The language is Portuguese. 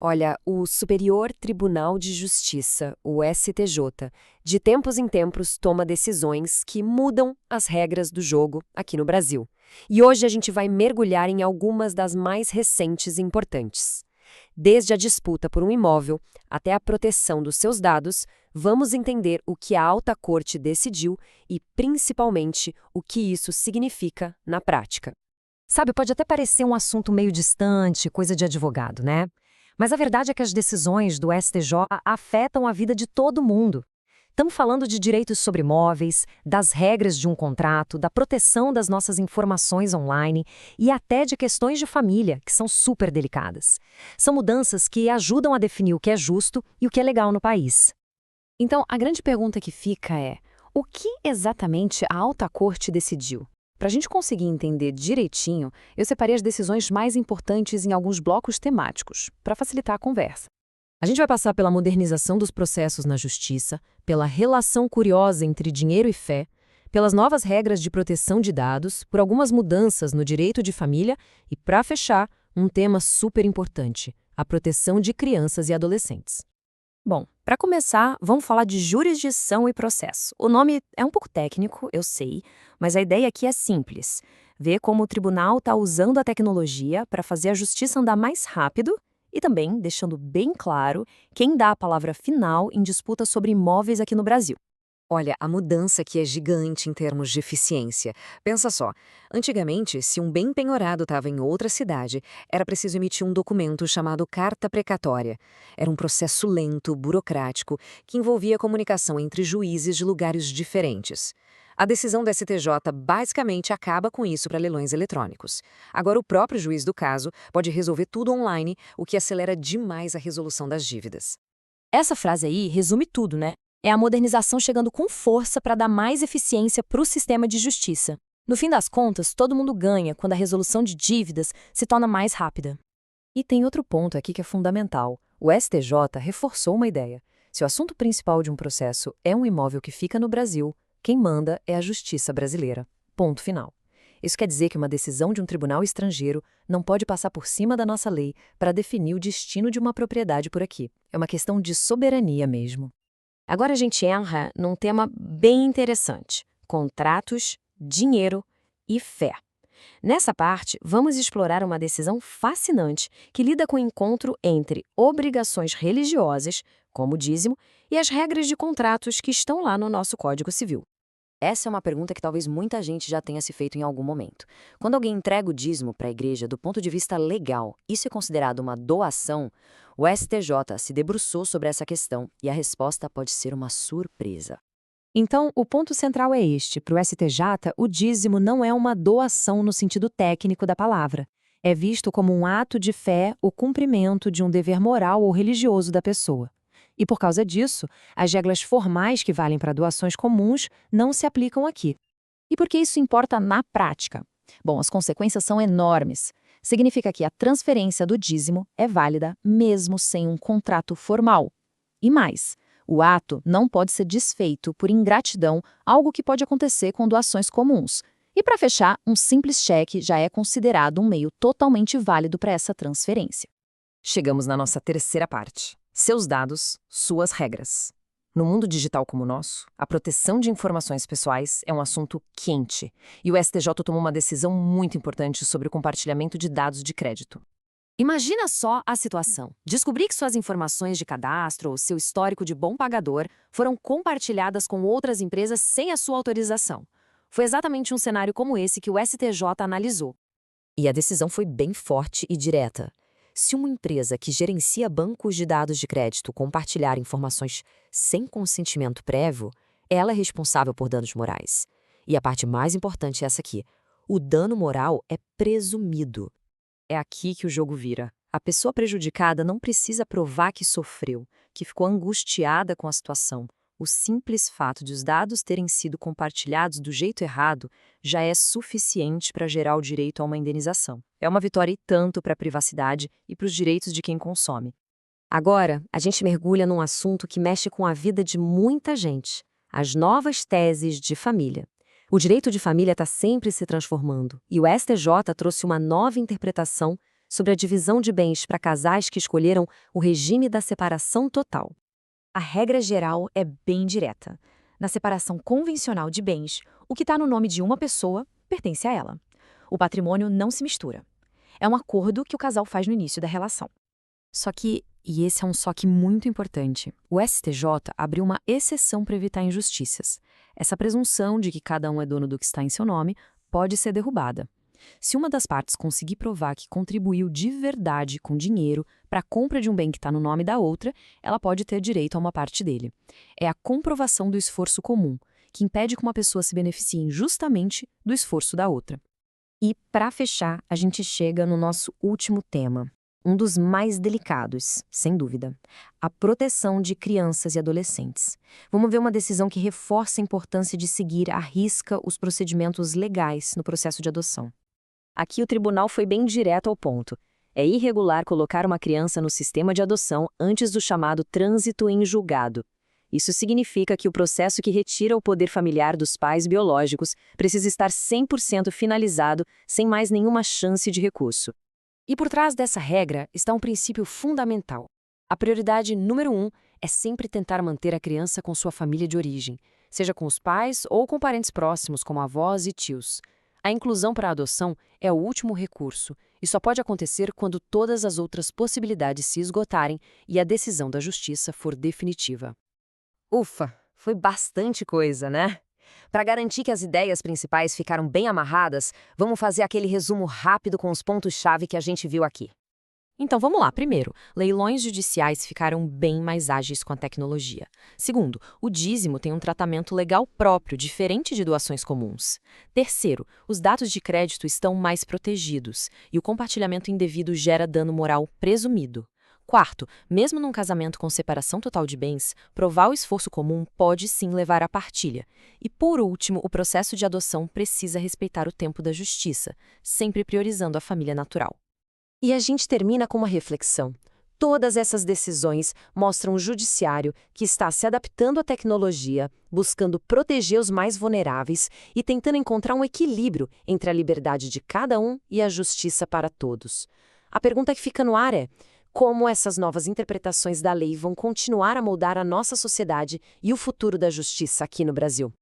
Olha, o Superior Tribunal de Justiça, o STJ, de tempos em tempos toma decisões que mudam as regras do jogo aqui no Brasil. E hoje a gente vai mergulhar em algumas das mais recentes e importantes. Desde a disputa por um imóvel até a proteção dos seus dados, vamos entender o que a Alta Corte decidiu e, principalmente, o que isso significa na prática. Sabe, pode até parecer um assunto meio distante, coisa de advogado, né? Mas a verdade é que as decisões do STJ afetam a vida de todo mundo. Estamos falando de direitos sobre imóveis, das regras de um contrato, da proteção das nossas informações online e até de questões de família, que são super delicadas. São mudanças que ajudam a definir o que é justo e o que é legal no país. Então, a grande pergunta que fica é: o que exatamente a Alta Corte decidiu? Para a gente conseguir entender direitinho, eu separei as decisões mais importantes em alguns blocos temáticos, para facilitar a conversa. A gente vai passar pela modernização dos processos na justiça, pela relação curiosa entre dinheiro e fé, pelas novas regras de proteção de dados, por algumas mudanças no direito de família e, para fechar, um tema super importante: a proteção de crianças e adolescentes. Bom, para começar, vamos falar de jurisdição e processo. O nome é um pouco técnico, eu sei, mas a ideia aqui é simples. Ver como o tribunal está usando a tecnologia para fazer a justiça andar mais rápido e também deixando bem claro quem dá a palavra final em disputa sobre imóveis aqui no Brasil. Olha, a mudança aqui é gigante em termos de eficiência. Pensa só, antigamente, se um bem penhorado estava em outra cidade, era preciso emitir um documento chamado carta precatória. Era um processo lento, burocrático, que envolvia a comunicação entre juízes de lugares diferentes. A decisão do STJ basicamente acaba com isso para leilões eletrônicos. Agora, o próprio juiz do caso pode resolver tudo online, o que acelera demais a resolução das dívidas. Essa frase aí resume tudo, né? É a modernização chegando com força para dar mais eficiência para o sistema de justiça. No fim das contas, todo mundo ganha quando a resolução de dívidas se torna mais rápida. E tem outro ponto aqui que é fundamental. O STJ reforçou uma ideia. Se o assunto principal de um processo é um imóvel que fica no Brasil, quem manda é a justiça brasileira. Ponto final. Isso quer dizer que uma decisão de um tribunal estrangeiro não pode passar por cima da nossa lei para definir o destino de uma propriedade por aqui. É uma questão de soberania mesmo. Agora a gente entra num tema bem interessante: contratos, dinheiro e fé. Nessa parte, vamos explorar uma decisão fascinante que lida com o encontro entre obrigações religiosas, como o dízimo, e as regras de contratos que estão lá no nosso Código Civil. Essa é uma pergunta que talvez muita gente já tenha se feito em algum momento. Quando alguém entrega o dízimo para a igreja do ponto de vista legal, isso é considerado uma doação? O STJ se debruçou sobre essa questão e a resposta pode ser uma surpresa. Então, o ponto central é este: para o STJ, o dízimo não é uma doação no sentido técnico da palavra. É visto como um ato de fé, o cumprimento de um dever moral ou religioso da pessoa. E por causa disso, as regras formais que valem para doações comuns não se aplicam aqui. E por que isso importa na prática? Bom, as consequências são enormes. Significa que a transferência do dízimo é válida mesmo sem um contrato formal. E mais, o ato não pode ser desfeito por ingratidão, algo que pode acontecer com doações comuns. E para fechar, um simples cheque já é considerado um meio totalmente válido para essa transferência. Chegamos na nossa terceira parte: seus dados, suas regras. No mundo digital como o nosso, a proteção de informações pessoais é um assunto quente, e o STJ tomou uma decisão muito importante sobre o compartilhamento de dados de crédito. Imagina só a situação: descobrir que suas informações de cadastro ou seu histórico de bom pagador foram compartilhadas com outras empresas sem a sua autorização. Foi exatamente um cenário como esse que o STJ analisou. E a decisão foi bem forte e direta. Se uma empresa que gerencia bancos de dados de crédito compartilhar informações sem consentimento prévio, ela é responsável por danos morais. E a parte mais importante é essa aqui: o dano moral é presumido. É aqui que o jogo vira. A pessoa prejudicada não precisa provar que sofreu, que ficou angustiada com a situação. O simples fato de os dados terem sido compartilhados do jeito errado já é suficiente para gerar o direito a uma indenização. É uma vitória e tanto para a privacidade e para os direitos de quem consome. Agora, a gente mergulha num assunto que mexe com a vida de muita gente: as novas teses de família. O direito de família está sempre se transformando, e o STJ trouxe uma nova interpretação sobre a divisão de bens para casais que escolheram o regime da separação total. A regra geral é bem direta. Na separação convencional de bens, o que está no nome de uma pessoa pertence a ela. O patrimônio não se mistura. É um acordo que o casal faz no início da relação. Só que, e esse é um só que muito importante, o STJ abriu uma exceção para evitar injustiças. Essa presunção de que cada um é dono do que está em seu nome pode ser derrubada. Se uma das partes conseguir provar que contribuiu de verdade com dinheiro para a compra de um bem que está no nome da outra, ela pode ter direito a uma parte dele. É a comprovação do esforço comum, que impede que uma pessoa se beneficie injustamente do esforço da outra. E, para fechar, a gente chega no nosso último tema, um dos mais delicados, sem dúvida: a proteção de crianças e adolescentes. Vamos ver uma decisão que reforça a importância de seguir à risca os procedimentos legais no processo de adoção. Aqui o tribunal foi bem direto ao ponto. É irregular colocar uma criança no sistema de adoção antes do chamado trânsito em julgado. Isso significa que o processo que retira o poder familiar dos pais biológicos precisa estar 100% finalizado, sem mais nenhuma chance de recurso. E por trás dessa regra está um princípio fundamental. A prioridade número 1 é sempre tentar manter a criança com sua família de origem, seja com os pais ou com parentes próximos, como avós e tios. A inclusão para a adoção é o último recurso e só pode acontecer quando todas as outras possibilidades se esgotarem e a decisão da justiça for definitiva. Ufa, foi bastante coisa, né? Para garantir que as ideias principais ficaram bem amarradas, vamos fazer aquele resumo rápido com os pontos-chave que a gente viu aqui. Então vamos lá. Primeiro, leilões judiciais ficaram bem mais ágeis com a tecnologia. Segundo, o dízimo tem um tratamento legal próprio, diferente de doações comuns. Terceiro, os dados de crédito estão mais protegidos e o compartilhamento indevido gera dano moral presumido. Quarto, mesmo num casamento com separação total de bens, provar o esforço comum pode sim levar à partilha. E por último, o processo de adoção precisa respeitar o tempo da justiça, sempre priorizando a família natural. E a gente termina com uma reflexão. Todas essas decisões mostram o judiciário que está se adaptando à tecnologia, buscando proteger os mais vulneráveis e tentando encontrar um equilíbrio entre a liberdade de cada um e a justiça para todos. A pergunta que fica no ar é: como essas novas interpretações da lei vão continuar a moldar a nossa sociedade e o futuro da justiça aqui no Brasil?